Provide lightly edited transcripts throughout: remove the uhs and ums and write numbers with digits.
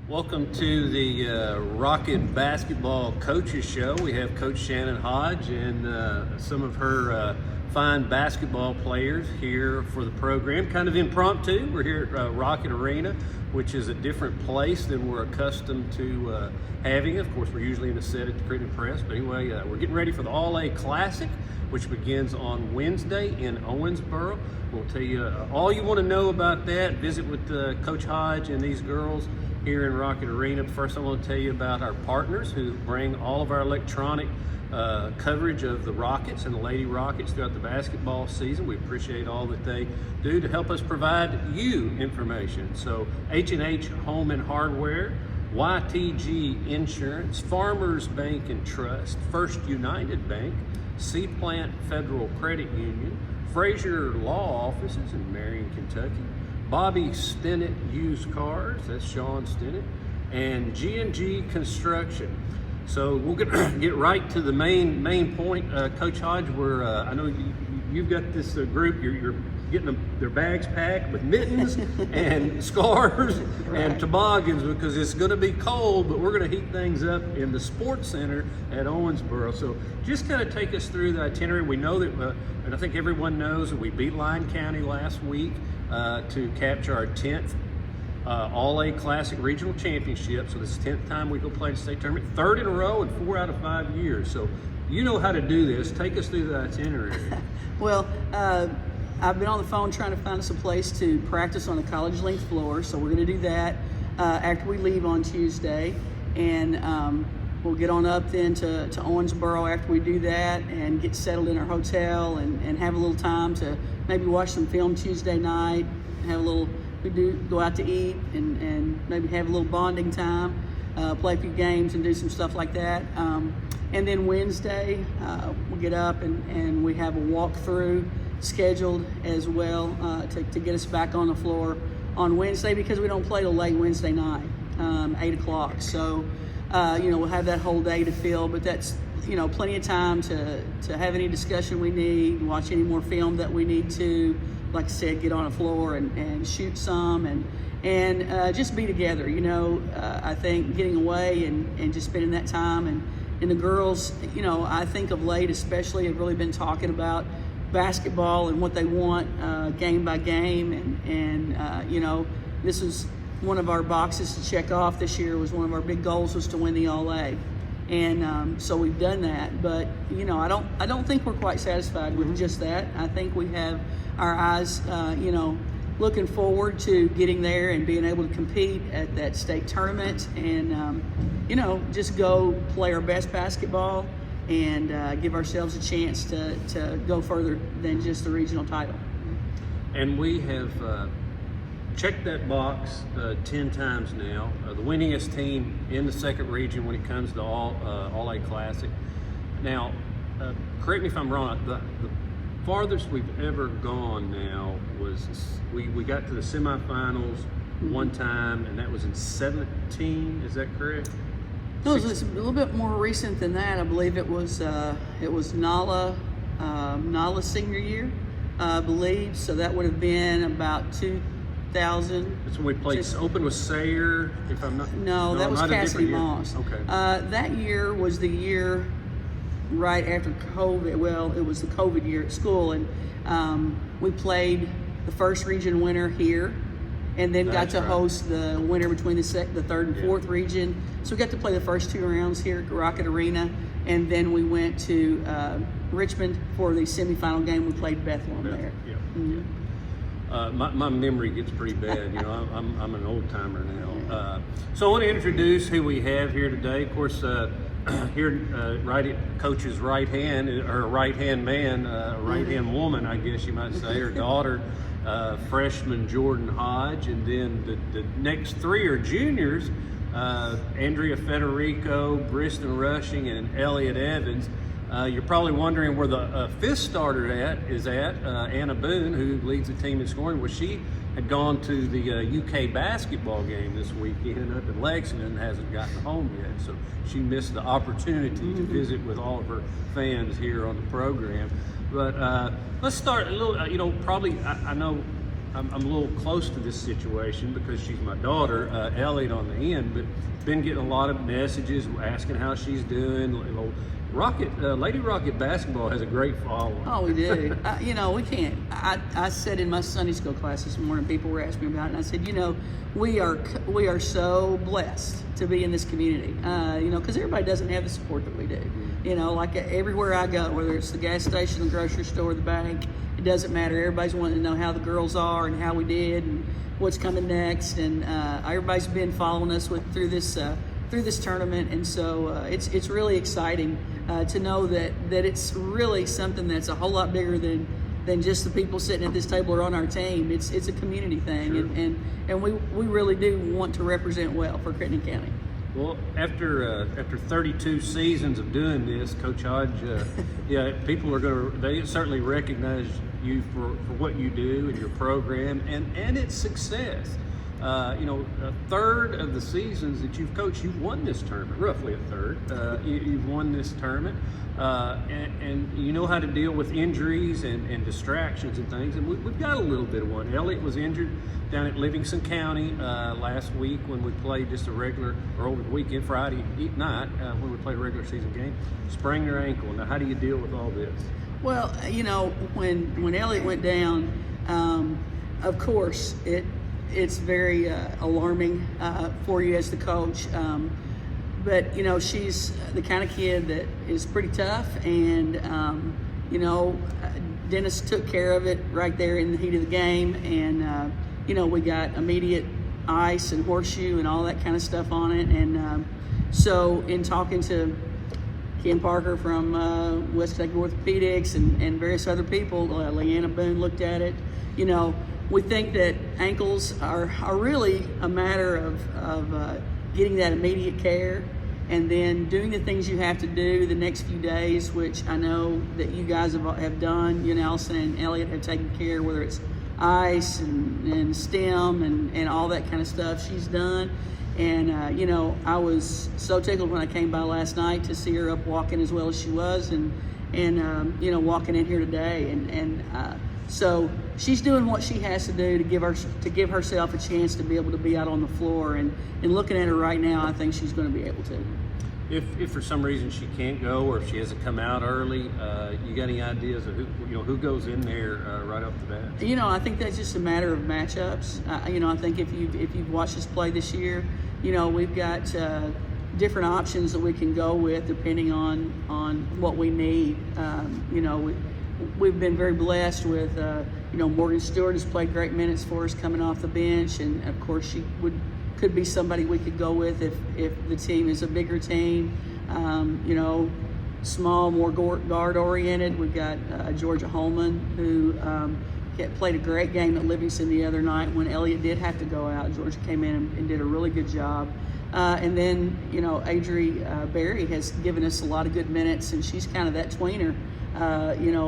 Welcome to the Rocket Basketball Coaches Show. We have Coach Shannon Hodge and some of her fine basketball players here for the program. Kind of impromptu. We're here at Rocket Arena, which is a different place than we're accustomed to having. Of course, we're usually in a set at the Crittenden Press. But anyway, we're getting ready for the All-A Classic, which begins on Wednesday in Owensboro. We'll tell you all you want to know about that. Visit with Coach Hodge and these girls here in Rocket Arena. First, I want to tell you about our partners who bring all of our electronic coverage of the Rockets and the Lady Rockets throughout the basketball season. We appreciate all that they do to help us provide you information. So H&H Home and Hardware, YTG Insurance, Farmers Bank and Trust, First United Bank, C-Plant Federal Credit Union, Frazier Law Offices in Marion, Kentucky, Bobby Stinnett Used Cars, that's Sean Stinnett, and G&G Construction. So we'll get right to the main point. Coach Hodge, I know you've got this group, you're getting their bags packed with mittens and scarves and toboggans because it's going to be cold, but we're going to heat things up in the SportsCenter at Owensboro. So just kind of take us through the itinerary. We know that, and I think everyone knows that we beat Lyon County last week to capture our 10th All-A Classic Regional Championship. So this is the 10th time we go play the state tournament, third in a row in 4 out of 5 years. So you know how to do this. Take us through the itinerary. Well, I've been on the phone trying to find us a place to practice on the college length floor. So we're going to do that after we leave on Tuesday. And we'll get on up then to Owensboro after we do that and get settled in our hotel and have a little time to maybe watch some film Tuesday night, we do go out to eat and maybe have a little bonding time, play a few games and do some stuff like that. And then Wednesday, we'll get up and we have a walkthrough scheduled as well to get us back on the floor on Wednesday because we don't play till late Wednesday night, 8 o'clock. So, we'll have that whole day to fill, but that's, plenty of time to have any discussion we need, watch any more film that we need to, like I said, get on the floor and shoot some and just be together. I think getting away and just spending that time and the girls, I think of late especially have really been talking about basketball and what they want game by game and this is one of our boxes to check off this year. Was one of our big goals was to win the All-A. And so we've done that, but I don't think we're quite satisfied with just that. I think we have our eyes, looking forward to getting there and being able to compete at that state tournament, and just go play our best basketball and give ourselves a chance to go further than just the regional title. And we have checked that box 10 times now. The winningest team in the second region when it comes to All-A Classic. Now, correct me if I'm wrong, the farthest we've ever gone now was we got to the semifinals one time, and that was in 17. Is that correct? No, it's a little bit more recent than that. I believe it was Nala's senior year, I believe. So that would have been about 2000. That's when we played open with Sayer, if I'm not. No, that was Cassidy Moss. Okay. That year was the year right after COVID. Well, it was the COVID year at school, and we played the first region winner here, and then got to host the winner between the third and fourth region. So we got to play the first 2 rounds here at Rocket Arena, and then we went to Richmond for the semifinal game. We played Bethlehem there. Yeah. Mm-hmm. My memory gets pretty bad. I'm an old timer now. So I want to introduce who we have here today. Of course, here right at Coach's right hand, or right hand man, right hand woman, I guess you might say, her daughter, freshman Jordan Hodge, and then the next 3 are juniors, Andrea Federico, Briston Rushing, and Elliot Evans. You're probably wondering where the fifth starter is at, Anna Boone, who leads the team in scoring. Well, she had gone to the UK basketball game this weekend up in Lexington and hasn't gotten home yet. So she missed the opportunity to visit with all of her fans here on the program. But let's start a little, probably, I know I'm a little close to this situation because she's my daughter, Elliot, on the end, but been getting a lot of messages asking how she's doing. Lady Rocket basketball has a great following. Oh, we do. We can't. I said in my Sunday school class this morning, people were asking me about it, and I said, we are so blessed to be in this community. Because everybody doesn't have the support that we do. Like everywhere I go, whether it's the gas station, the grocery store, the bank, it doesn't matter. Everybody's wanting to know how the girls are and how we did and what's coming next. And everybody's been following us through this tournament, and so it's really exciting to know that it's really something that's a whole lot bigger than just the people sitting at this table or on our team. It's a community thing, sure. and we really do want to represent well for Crittenden County. Well, after 32 seasons of doing this, Coach Hodge, people they certainly recognize you for what you do and your program and its success. A third of the seasons that you've coached, you've won this tournament, roughly a third. You've won this tournament, and you know how to deal with injuries and distractions and things. And we've got a little bit of one. Elliot was injured down at Livingston County last week when we played just a regular, or over the weekend, Friday night, when we played a regular season game. Sprained her ankle. Now, how do you deal with all this? Well, when Elliot went down, of course, it's very alarming for you as the coach. But, she's the kind of kid that is pretty tough, and, Dennis took care of it right there in the heat of the game, and, we got immediate ice and horseshoe and all that kind of stuff on it. And so in talking to Ken Parker from West Kentucky Orthopedics and various other people, Leanna Boone looked at it, we think that ankles are really a matter of getting that immediate care and then doing the things you have to do the next few days, which I know that you guys have done. Nelson and Elliot have taken care, whether it's ice and stem and all that kind of stuff she's done. And, I was so tickled when I came by last night to see her up walking as well as she was and walking in here today. So she's doing what she has to do to give herself a chance to be able to be out on the floor. And looking at her right now, I think she's going to be able to. If for some reason she can't go or if she hasn't come out early, you got any ideas of who goes in there right off the bat? I think that's just a matter of matchups. I think if you've watched us play this year, we've got different options that we can go with depending on what we need. We've been very blessed with, Morgan Stewart has played great minutes for us coming off the bench, and of course she could be somebody we could go with if the team is a bigger team, small, more guard oriented. We've got Georgia Holman, who played a great game at Livingston the other night when Elliot did have to go out. Georgia came in and did a really good job. And then, Adri Berry has given us a lot of good minutes, and she's kind of that tweener,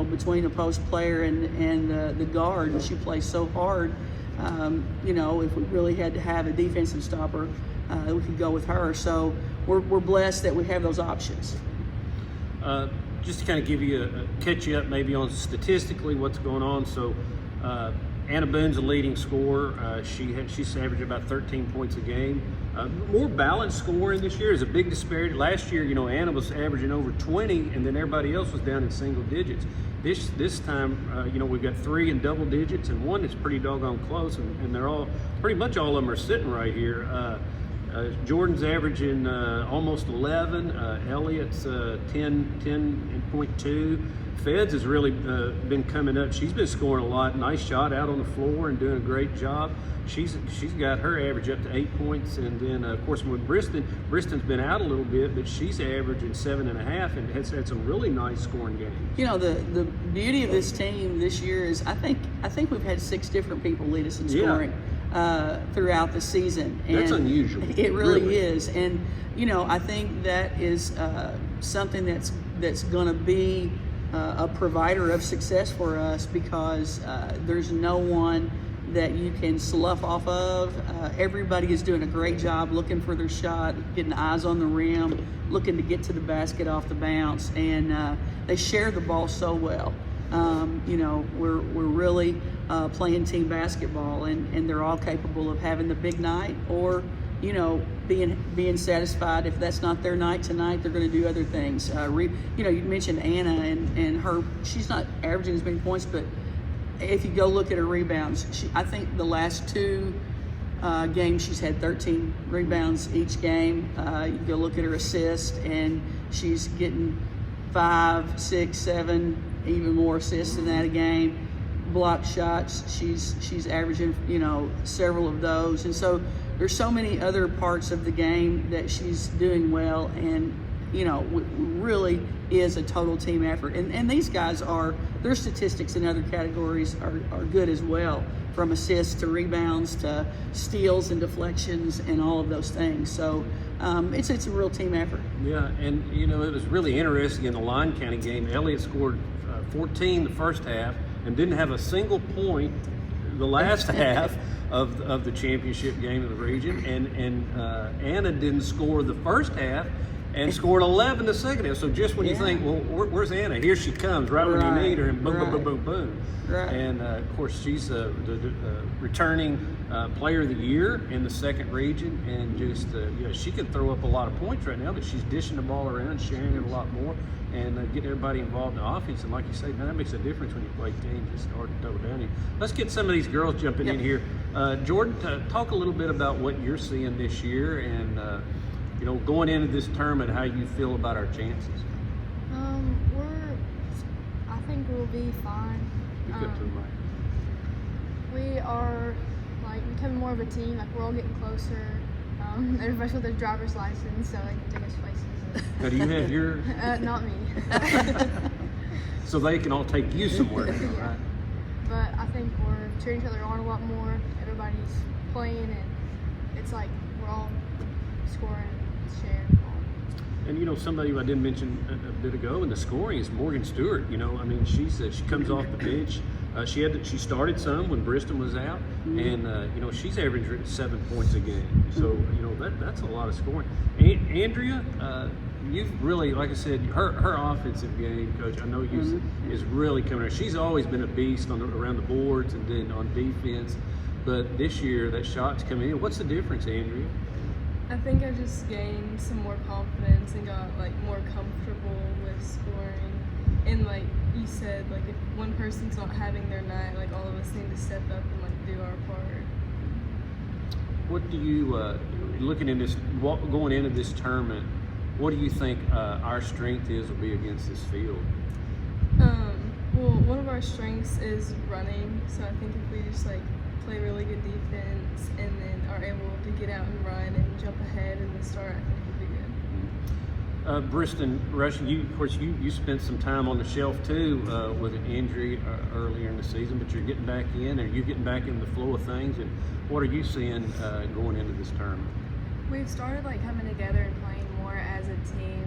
between the post player and the guard, and she plays so hard. If we really had to have a defensive stopper, we could go with her. So we're blessed that we have those options. Just to kind of catch you up maybe on statistically what's going on. So Anna Boone's a leading scorer. She's averaging about 13 points a game. More balanced scoring this year is a big disparity. Last year, Anna was averaging over 20, and then everybody else was down in single digits. This time, we've got 3 in double digits and 1 that's pretty doggone close, and they're all pretty much all of them are sitting right here. Jordan's averaging almost 11. Elliot's 10.2. Feds has really been coming up. She's been scoring a lot. Nice shot out on the floor and doing a great job. She's got her average up to 8 points, and then of course with Bristol's been out a little bit, but she's averaging 7.5 and has had some really nice scoring games. The beauty of this team this year is I think we've had 6 different people lead us in scoring throughout the season. And that's unusual. It really is, and I think that is something that's going to be a provider of success for us because there's no one that you can slough off of. Everybody is doing a great job looking for their shot, getting eyes on the rim, looking to get to the basket off the bounce, and they share the ball so well. we're really playing team basketball, and they're all capable of having the big night, or being satisfied if that's not their night tonight. They're going to do other things. You mentioned Anna and her. She's not averaging as many points, but if you go look at her rebounds, I think the last two games she's had 13 rebounds each game. You go look at her assist, and she's getting 5, 6, 7, even more assists in that a game. Block shots, she's averaging several of those, and so there's so many other parts of the game that she's doing well, and really is a total team effort. And these guys their statistics in other categories are good as well, from assists to rebounds to steals and deflections and all of those things. So it's a real team effort. Yeah, and it was really interesting in the Lyon County game. Elliott scored 14 the first half and didn't have a single point the last half of the championship game of the region, and Anna didn't score the first half and scored 11 the second half. So just when you think, well, where's Anna? Here she comes, right when you need her, and boom, boom, boom, boom, boom. Right. And of course, she's the returning player of the year in the second region, and just she can throw up a lot of points right now, but she's dishing the ball around, sharing it a lot more, and getting everybody involved in the offense. And like you say, that makes a difference when you play teams. It's hard to double down here. Let's get some of these girls jumping in here. Jordan, talk a little bit about what you're seeing this year, and going into this tournament, how you feel about our chances. I think we'll be fine. We are becoming more of a team. We're all getting closer. Everybody's got their driver's license, so they can take us places. Now, do you have your? Not me. So they can all take you somewhere, yeah. Right? But I think we're cheering each other on a lot more. Everybody's playing, and it's like we're all scoring, sharing. And somebody who I didn't mention a bit ago in the scoring is Morgan Stewart. She comes off the bench. She started some when Bristol was out, and she's averaging 7 points a game. So that's a lot of scoring. Andrea, you've really, like I said, her offensive game, Coach, I know is really coming around. She's always been a beast around the boards and then on defense, but this year that shot's coming in. What's the difference, Andrea? I think I just gained some more confidence and got more comfortable with scoring. And like you said, if one person's not having their night, all of us need to step up and do our part. What do you looking in this going into this tournament? What do you think our strength will be against this field? Well, one of our strengths is running. So I think if we just play really good defense and then are able to get out and run and jump ahead in the start, I think we'll be good. Briston Russian, you spent some time on the shelf too with an injury earlier in the season, but you're getting back in. Are you getting back in the flow of things? And what are you seeing going into this tournament? We've started coming together and playing more as a team,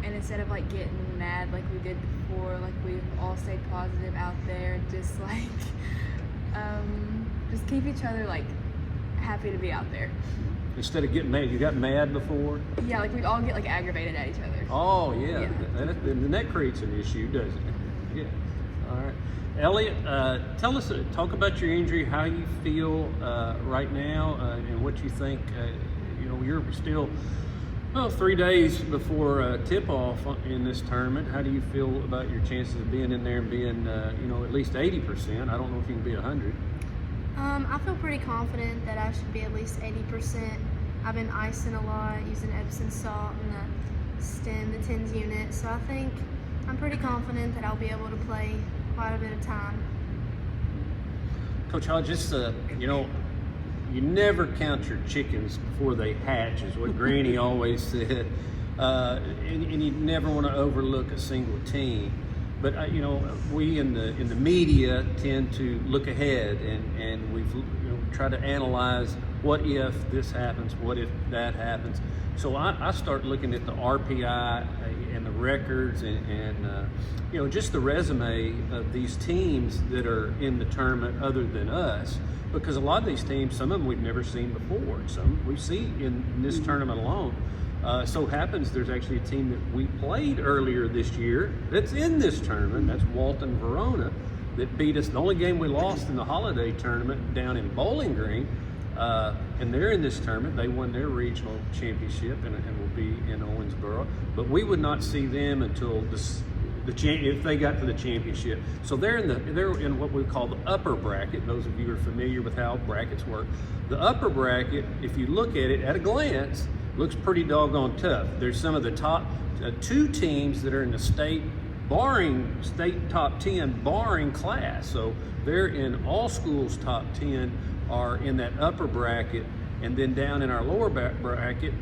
and instead of getting mad like we did before, we've all stayed positive out there, just just keep each other happy to be out there. Instead of getting mad, you got mad before? Yeah, we'd all get aggravated at each other. Oh yeah, then that creates an issue, doesn't it? Yeah. All right, Elliott, talk about your injury, how you feel right now, and what you think. You're still 3 days before tip-off in this tournament. How do you feel about your chances of being in there and being, at least 80%? I don't know if you can be 100. I feel pretty confident that I should be at least 80%. I've been icing a lot, using Epsom salt and the stem, the TENS unit, so I think I'm pretty confident that I'll be able to play quite a bit of time. Coach Hodge, you never count your chickens before they hatch, is what Granny always said. And you never want to overlook a single team. But we in the media tend to look ahead, and we've tried to analyze what if this happens, what if that happens. So I start looking at the RPI and the records and just the resume of these teams that are in the tournament other than us. Because a lot of these teams, some of them we've never seen before. Some we see in this tournament alone. So happens there's actually a team that we played earlier this year that's in this tournament. That's Walton Verona, that beat us. The only game we lost in the holiday tournament down in Bowling Green, and they're in this tournament. They won their regional championship and will be in Owensboro. But we would not see them until if they got to the championship. So they're in what we call the upper bracket. Those of you who are familiar with how brackets work, the upper bracket, if you look at it at a glance, looks pretty doggone tough. There's some of the top 2 teams that are in the state top 10 barring class. So they're in all schools top 10 are in that upper bracket, and then down in our lower bracket,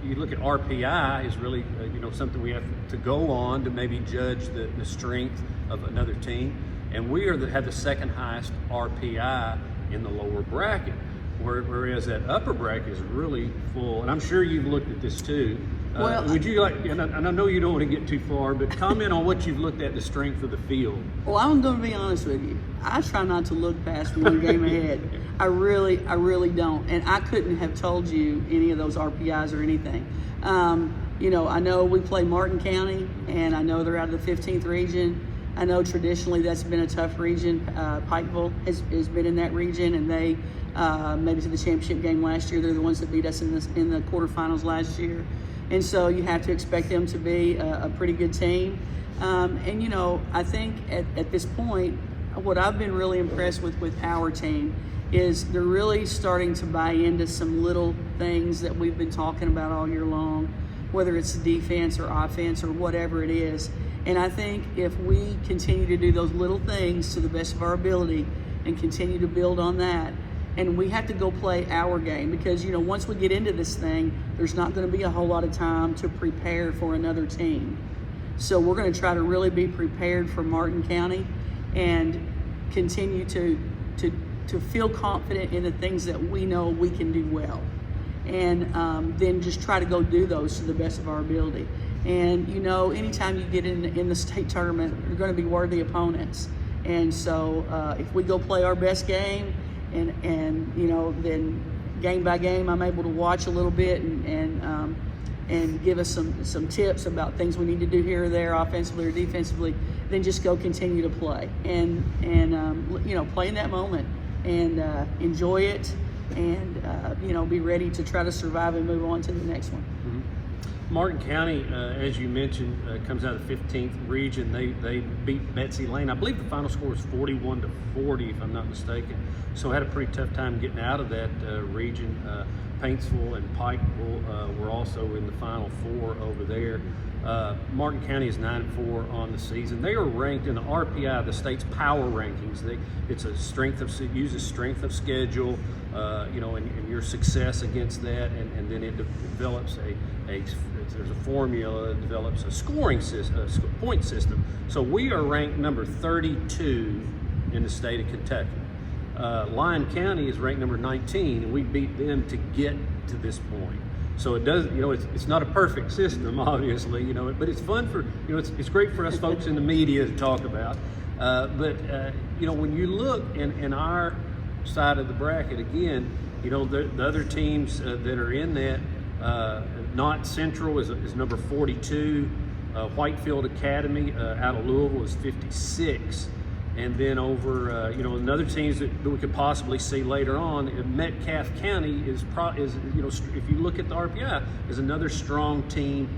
you look at RPI is really something we have to go on to maybe judge the strength of another team, and we have the second highest RPI in the lower bracket. Whereas that upper bracket is really full, and I'm sure you've looked at this too. Would you like, and I know you don't want to get too far, but comment on what you've looked at, the strength of the field. Well, I'm going to be honest with you. I try not to look past one game ahead. I really don't. And I couldn't have told you any of those RPIs or anything. I know we play Martin County, and I know they're out of the 15th region. I know traditionally that's been a tough region. Pikeville has been in that region, and they made it to the championship game last year. They're the ones that beat us in the quarterfinals last year. And so you have to expect them to be a pretty good team. I think at this point, what I've been really impressed with our team is they're really starting to buy into some little things that we've been talking about all year long, whether it's defense or offense or whatever it is. And I think if we continue to do those little things to the best of our ability and continue to build on that, and we have to go play our game because, once we get into this thing, there's not going to be a whole lot of time to prepare for another team. So we're going to try to really be prepared for Martin County and continue to feel confident in the things that we know we can do well. And then just try to go do those to the best of our ability. And, anytime you get in the state tournament, you're going to be worthy opponents. And so if we go play our best game, and then game by game, I'm able to watch a little bit and give us some tips about things we need to do here or there, offensively or defensively. Then just go continue to play and play in that moment and enjoy it and be ready to try to survive and move on to the next one. Mm-hmm. Martin County, as you mentioned, comes out of the 15th region. They beat Betsy Lane. I believe the final score was 41-40, if I'm not mistaken. So had a pretty tough time getting out of that region. Paintsville and Pikeville were also in the Final Four over there. Martin County is 9-4 on the season. They are ranked in the RPI, the state's power rankings. It's a uses strength of schedule, and your success against that, and then it develops there's a formula that develops a scoring system, a point system. So we are ranked number 32 in the state of Kentucky. Lyon County is ranked number 19, and we beat them to get to this point. So it does, it's not a perfect system, obviously, but it's fun for, it's great for us folks in the media to talk about. But when you look in our side of the bracket, again, the other teams that are in that, Knott Central is number 42. Whitefield Academy out of Louisville is 56. And then over, another teams that we could possibly see later on, Metcalfe County is if you look at the RPI, is another strong team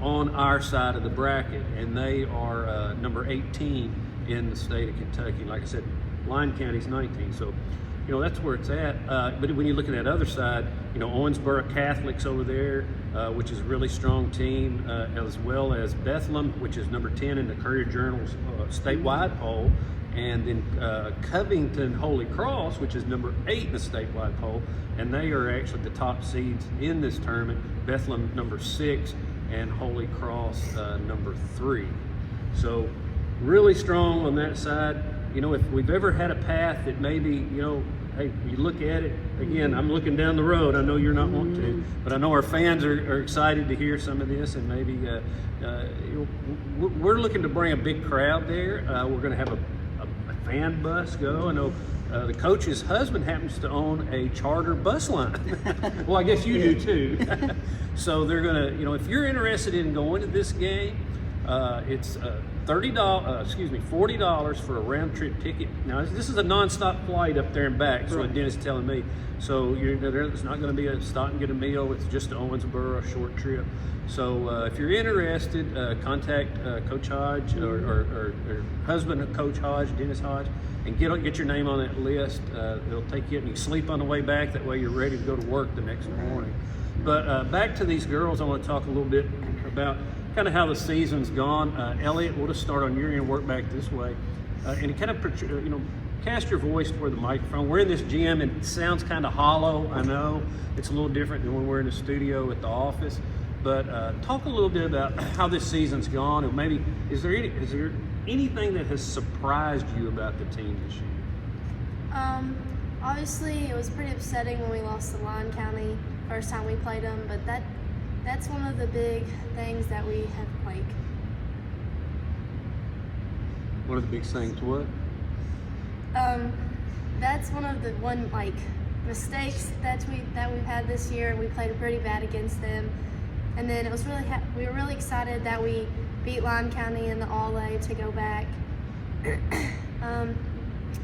on our side of the bracket, and they are number 18 in the state of Kentucky. Like I said, Lyon County's 19, so that's where it's at. But when you look at that other side, Owensboro Catholics over there, which is a really strong team, as well as Bethlehem, which is number 10 in the Courier Journal's statewide poll, and then Covington Holy Cross, which is number 8 in the statewide poll, and they are actually the top seeds in this tournament. Bethlehem number 6 and Holy Cross number 3. So really strong on that side. If we've ever had a path that maybe, hey, you look at it, again, I'm looking down the road. I know you're not wanting to, but I know our fans are excited to hear some of this, and maybe we're looking to bring a big crowd there. We're going to have a fan bus go. I know the coach's husband happens to own a charter bus line. Well, I guess you do too. So they're gonna, if you're interested in going to this game, it's $40 for a round trip ticket. Now this is a nonstop flight up there and back. That's what Dennis is telling me. So it's not going to be a stop and get a meal. It's just to Owensboro, a short trip. So if you're interested, contact Coach Hodge or husband of Coach Hodge, Dennis Hodge, and get your name on that list. It'll take you, and you can sleep on the way back. That way you're ready to go to work the next morning. But back to these girls, I want to talk a little bit about kind of how the season's gone. Elliot, we'll just start on your end, work back this way, and kind of cast your voice toward the microphone. We're in this gym and it sounds kind of hollow. I know it's a little different than when we're in the studio at the office. But talk a little bit about how this season's gone, and maybe is there anything that has surprised you about the team this year? Obviously, it was pretty upsetting when we lost to Lyon County first time we played them, but that's one of the big things that we have One of the big things, what? That's one of the mistakes that we've had this year. We played pretty bad against them, and then it was we were really excited that we beat Lyon County in the All-A to go back.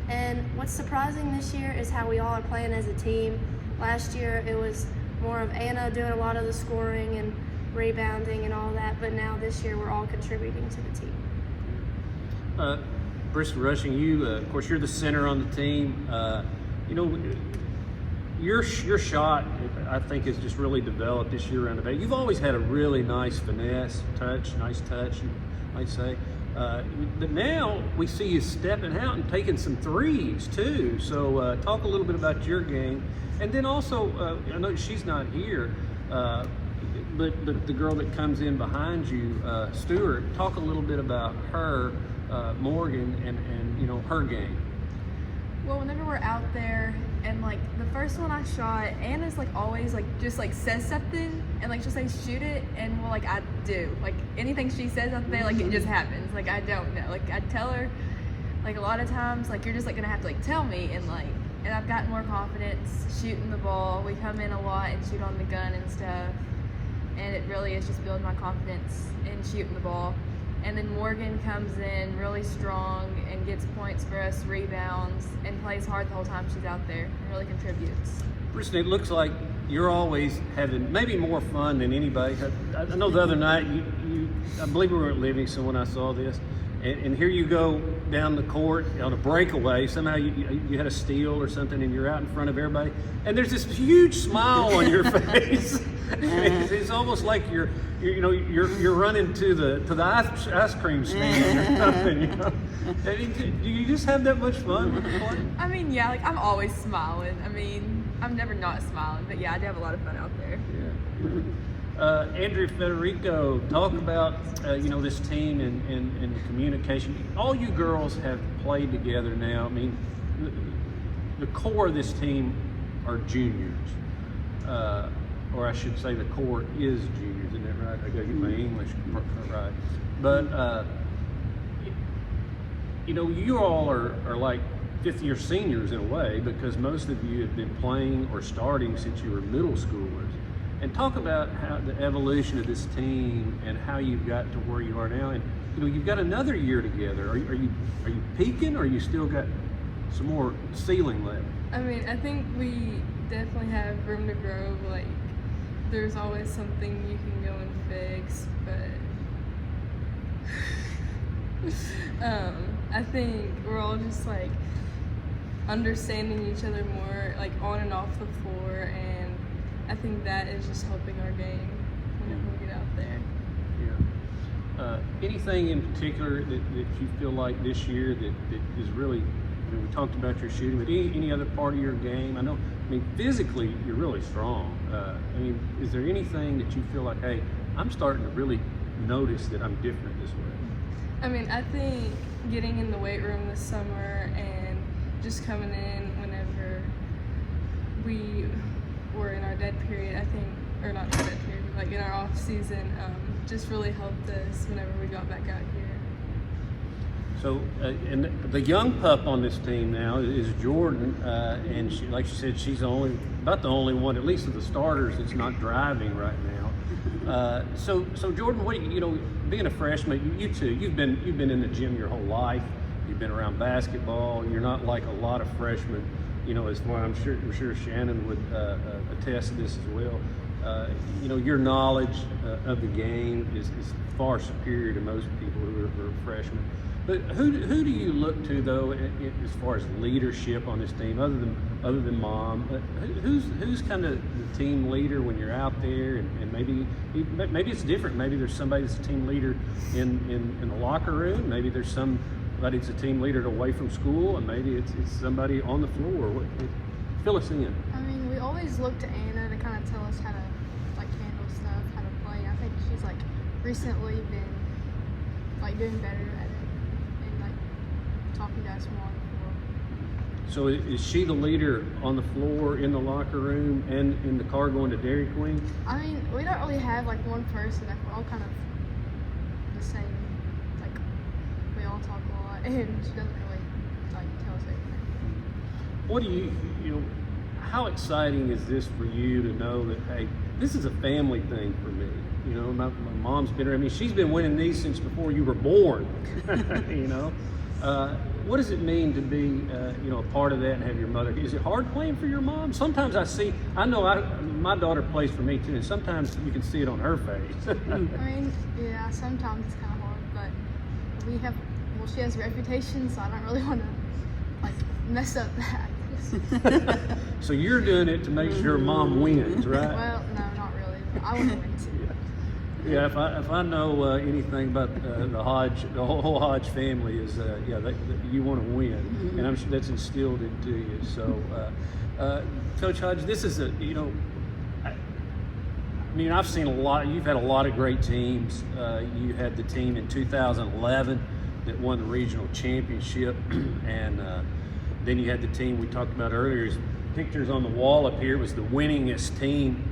And what's surprising this year is how we all are playing as a team. Last year it was more of Anna doing a lot of the scoring and rebounding and all that, but now this year we're all contributing to the team. Bristol Rushing, you of course you're the center on the team. Your shot, I think, has just really developed this year around the bay. You've always had a really nice finesse touch, you might say. But now we see you stepping out and taking some threes too. So talk a little bit about your game. And then also, I know she's not here, but the girl that comes in behind you, Stewart, talk a little bit about her, Morgan, and her game. Well, whenever we're out there and the first one I shot, Anna's always just says something and she'll say shoot it, and I do anything she says out there it just happens. I don't know, I tell her a lot of times you're just gonna have to tell me, and I've gotten more confidence shooting the ball. We come in a lot and shoot on the gun and stuff, and it really is just building my confidence in shooting the ball. And then Morgan comes in really strong and gets points for us, rebounds, and plays hard the whole time she's out there and really contributes. Briston, it looks like you're always having maybe more fun than anybody. I know the other night, I believe we were at Livingston when I saw this, and here you go down the court on a breakaway. Somehow you had a steal or something, and you're out in front of everybody, and there's this huge smile on your face. It's almost like you're running to the ice cream stand or something. Do you just have that much fun with the play? I mean, yeah, I'm always smiling. I mean, I'm never not smiling, but yeah, I do have a lot of fun out there. Yeah. Andrea Federico, talk about this team and the communication. All you girls have played together now. I mean, the core of this team are juniors, or I should say the core is juniors. Isn't that right? I got to get my English right. But you all are like fifth-year seniors in a way, because most of you have been playing or starting since you were middle schoolers. And talk about how the evolution of this team and how you've got to where you are now. And you've got another year together. Are you peaking, or you still got some more ceiling left? I mean, I think we definitely have room to grow. There's always something you can go and fix, but I think we're all just understanding each other more, on and off the floor, and I think that is just helping our game whenever we get out there. Yeah. Anything in particular that you feel like this year that is really, we talked about your shooting, but any other part of your game? I mean, physically you're really strong. Is there anything that you feel like, hey, I'm starting to really notice that I'm different this way? I mean, I think getting in the weight room this summer and just coming in whenever we were in our dead period, I think, or not our dead period, but in our off season, just really helped us whenever we got back out here. So, and the young pup on this team now is Jordan, and she, like she said, she's about the only one, at least of the starters, that's not driving right now. So Jordan, what being a freshman, you too, you've been in the gym your whole life. You've been around basketball. You're not like a lot of freshmen, as far I'm sure Shannon would attest to this as well. Your knowledge of the game is far superior to most people who are freshmen. But who do you look to though, as far as leadership on this team, other than mom? Who's kind of the team leader when you're out there, and maybe it's different. Maybe there's somebody that's a team leader in the locker room. Maybe there's somebody that's a team leader away from school, and maybe it's somebody on the floor. Fill us in. I mean, we always look to Anna to kind of tell us how to handle stuff, how to play. I think she's recently been doing better at it. Talking to us more on the floor. So is she the leader on the floor, in the locker room, and in the car going to Dairy Queen? I mean, we don't really have one person. We're all kind of the same. We all talk a lot, and she doesn't really tell us anything. What do you how exciting is this for you to know that, hey, this is a family thing for me? My mom's been around me. She's been winning these since before you were born. What does it mean to be, a part of that and have your mother? Is it hard playing for your mom? Sometimes my daughter plays for me too, and sometimes you can see it on her face. I mean, yeah, sometimes it's kind of hard, but she has a reputation, so I don't really want to mess up that. So you're doing it to make sure mom wins, right? Well, no, not really. But I want to win too. Yeah, if I know anything about the whole Hodge family is you want to win, and I'm sure that's instilled into you. So, Coach Hodge, this is I've seen a lot. You've had a lot of great teams. You had the team in 2011 that won the regional championship, and then you had the team we talked about earlier. Pictures on the wall up here. It was the winningest team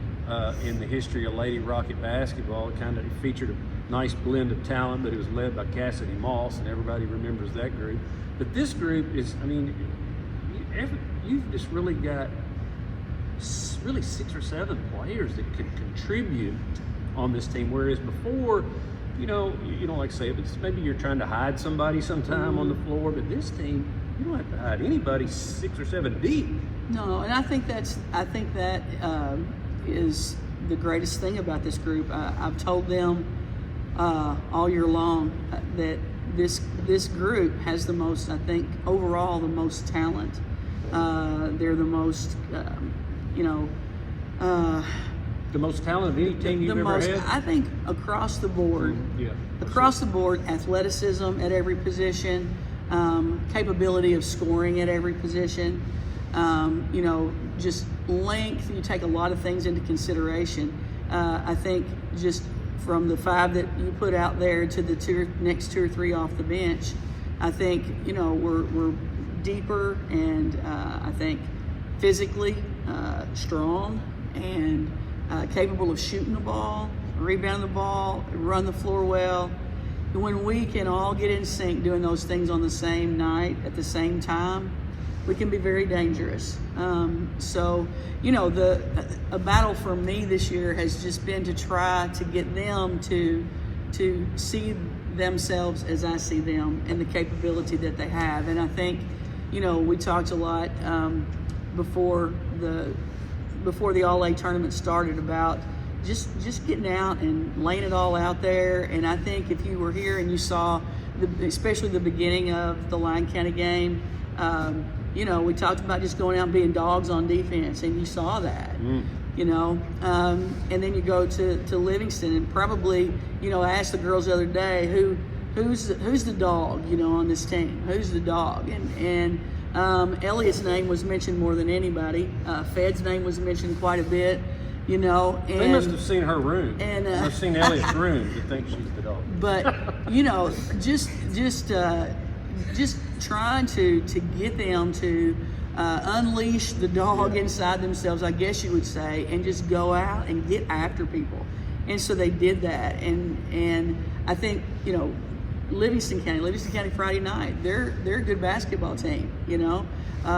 in the history of Lady Rocket basketball. It featured a nice blend of talent, but it was led by Cassidy Moss, and everybody remembers that group. But this group is, you've just really got 6 or 7 players that can contribute on this team, whereas before, you don't like to say it, but maybe you're trying to hide somebody sometime on the floor, but this team, you don't have to hide anybody 6 or 7 deep. No, and I think that is the greatest thing about this group. I've told them all year long that this group has the most, I think, overall the most talent. They're the most, the most talent of any team you've ever had? I think across the board. Yeah. Across the board, athleticism at every position, capability of scoring at every position, just length. You take a lot of things into consideration. I think just from the 5 that you put out there to the next 2 or 3 off the bench, I think, we're deeper, and I think physically strong, and capable of shooting the ball, rebound the ball, run the floor well. When we can all get in sync doing those things on the same night at the same time, we can be very dangerous. A battle for me this year has just been to try to get them to see themselves as I see them and the capability that they have. And I think, we talked a lot before the All-A tournament started about just getting out and laying it all out there. And I think if you were here and you saw, especially the beginning of the Lyon County game, we talked about just going out and being dogs on defense, and you saw that. And then you go to Livingston, and probably, I asked the girls the other day, who's the dog, on this team? Who's the dog? And Elliot's name was mentioned more than anybody. Fed's name was mentioned quite a bit. And they must have seen her room. And I've seen Elliot's room to think she's the dog. But just trying to get them to unleash the dog inside themselves, I guess you would say, and just go out and get after people. And so they did that. And I think Livingston County Friday night. They're a good basketball team. You know,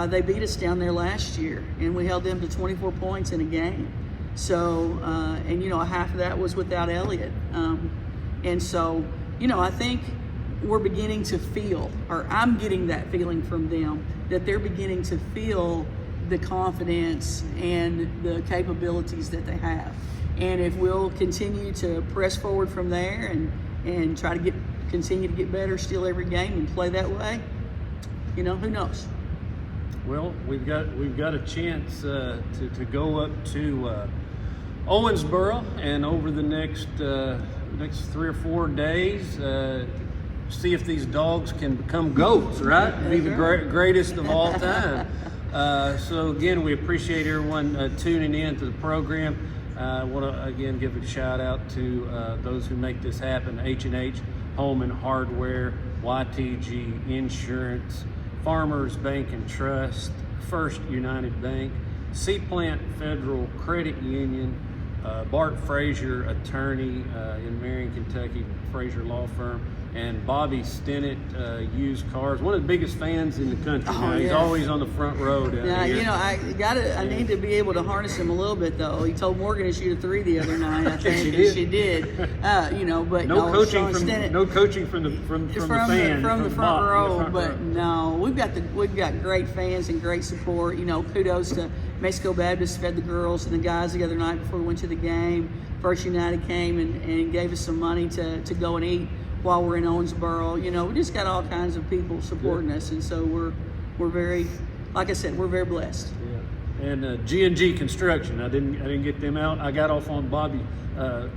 they beat us down there last year, and we held them to 24 points in a game. So, and you know, half of that was without Elliott. And so, you know, I think we're beginning to feel, or I'm getting that feeling from them, that they're beginning to feel the confidence and the capabilities that they have. And if we'll continue to press forward from there and try to continue to get better still every game and play that way, you know, who knows? Well, we've got a chance to go up to Owensboro, and over the next 3 or 4 days, see if these dogs can become goats, right? Be the greatest of all time. So again, we appreciate everyone tuning in to the program. I want to again give a shout out to those who make this happen: H&H Home and Hardware, YTG Insurance, Farmers Bank and Trust, First United Bank, C-Plant Federal Credit Union, Bart Frazier Attorney in Marion, Kentucky, Frazier Law Firm, and Bobby Stennett Used Cars. One of the biggest fans in the country. Oh, He's yeah. always on the front row down Yeah, here. you know, I need to be able to harness him a little bit though. He told Morgan to shoot a 3 the other night. I think she did. You know, but No coaching Sean from Stennett, no coaching from the fan from the front Bob, row. the front But row. no, we've got great fans and great support. You know, kudos to Mexico Baptist fed the girls and the guys the other night before we went to the game. First United came and gave us some money to go and eat while we're in Owensboro. You know, we just got all kinds of people supporting us, and so we're very, like I said, we're very blessed. Yeah. And G&G Construction, I didn't get them out. I got off on Bobby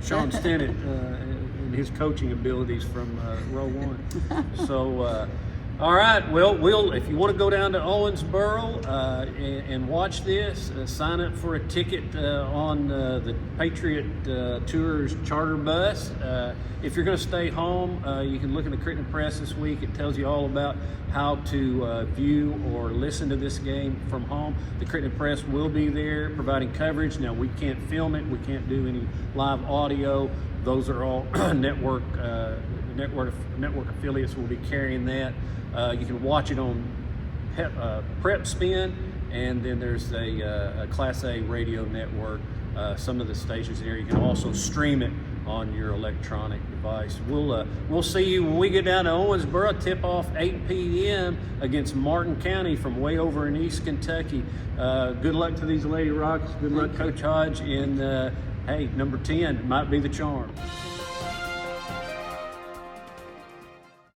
Sean Stennett and his coaching abilities from row 1. So all right, well, if you want to go down to Owensboro and watch this, sign up for a ticket on the Patriot Tours charter bus. If you're going to stay home, you can look in the Crittenden Press this week. It tells you all about how to view or listen to this game from home. The Crittenden Press will be there providing coverage. Now, we can't film it. We can't do any live audio. Those are all network affiliates will be carrying that. You can watch it on Prep Spin, and then there's a Class A radio network. Some of the stations there. You can also stream it on your electronic device. We'll see you when we get down to Owensboro. Tip off 8 p.m. against Martin County from way over in East Kentucky. Good luck to these Lady Rockets. Good luck, Coach Hodge. And hey, number 10 might be the charm.